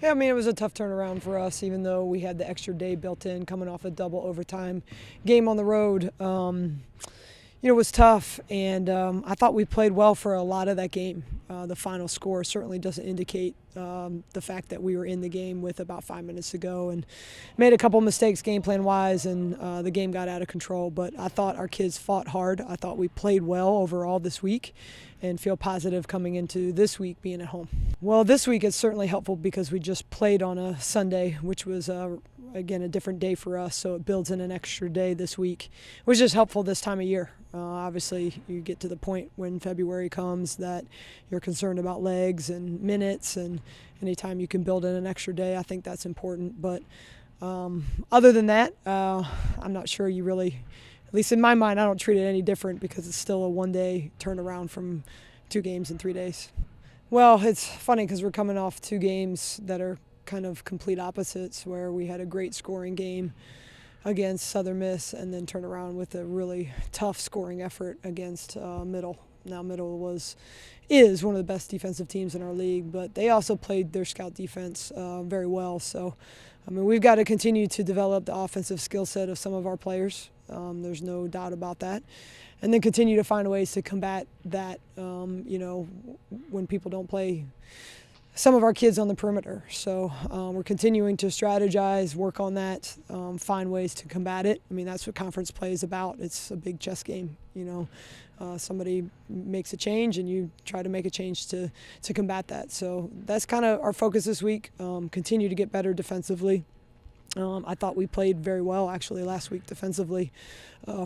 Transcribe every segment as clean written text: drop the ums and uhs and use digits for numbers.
Yeah, I mean, it was a tough turnaround for us, even though we had the extra day built in coming off a double overtime game on the road. It was tough, and I thought we played well for a lot of that game. The final score certainly doesn't indicate the fact that we were in the game with about 5 minutes to go and made a couple mistakes game plan wise, and the game got out of control. But I thought our kids fought hard. I thought we played well overall this week and feel positive coming into this week being at home. Well, this week it's certainly helpful because we just played on a Sunday, which was again a different day for us, so it builds in an extra day this week, which is helpful this time of year. Obviously, you get to the point when February comes that you're concerned about legs and minutes, and anytime you can build in an extra day, I think that's important. But other than that, I'm not sure you really, at least in my mind, I don't treat it any different because it's still a one-day turnaround from 2 games in 3 days. Well, it's funny because we're coming off 2 games that are kind of complete opposites, where we had a great scoring game against Southern Miss and then turn around with a really tough scoring effort against Middle. Now Middle is one of the best defensive teams in our league, but they also played their scout defense very well. So, I mean, we've got to continue to develop the offensive skill set of some of our players. There's no doubt about that. And then continue to find ways to combat that, when people don't play some of our kids on the perimeter. So we're continuing to strategize, work on that, find ways to combat it. I mean, that's what conference play is about. It's a big chess game, somebody makes a change and you try to make a change to combat that. So that's kind of our focus this week, continue to get better defensively. I thought we played very well actually last week defensively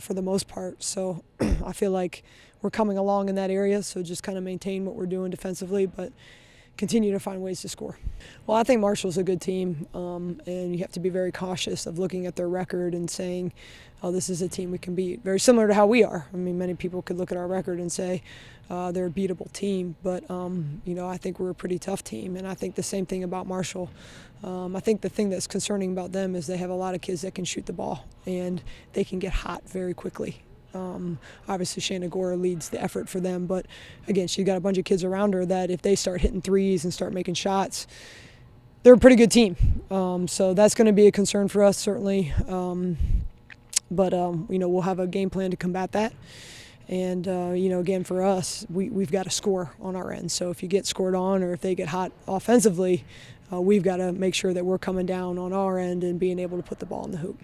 for the most part. So I feel like we're coming along in that area. So just kind of maintain what we're doing defensively, but continue to find ways to score. Well, I think Marshall's a good team, and you have to be very cautious of looking at their record and saying, oh, this is a team we can beat. Very similar to how we are. I mean, many people could look at our record and say they're a beatable team, but, I think we're a pretty tough team, and I think the same thing about Marshall. I think the thing that's concerning about them is they have a lot of kids that can shoot the ball, and they can get hot very quickly. Obviously, Shayna Gore leads the effort for them, but again, she's got a bunch of kids around her that if they start hitting threes and start making shots, they're a pretty good team. So that's going to be a concern for us, certainly. But we'll have a game plan to combat that. And, again, for us, we've got to score on our end. So if you get scored on or if they get hot offensively, we've got to make sure that we're coming down on our end and being able to put the ball in the hoop.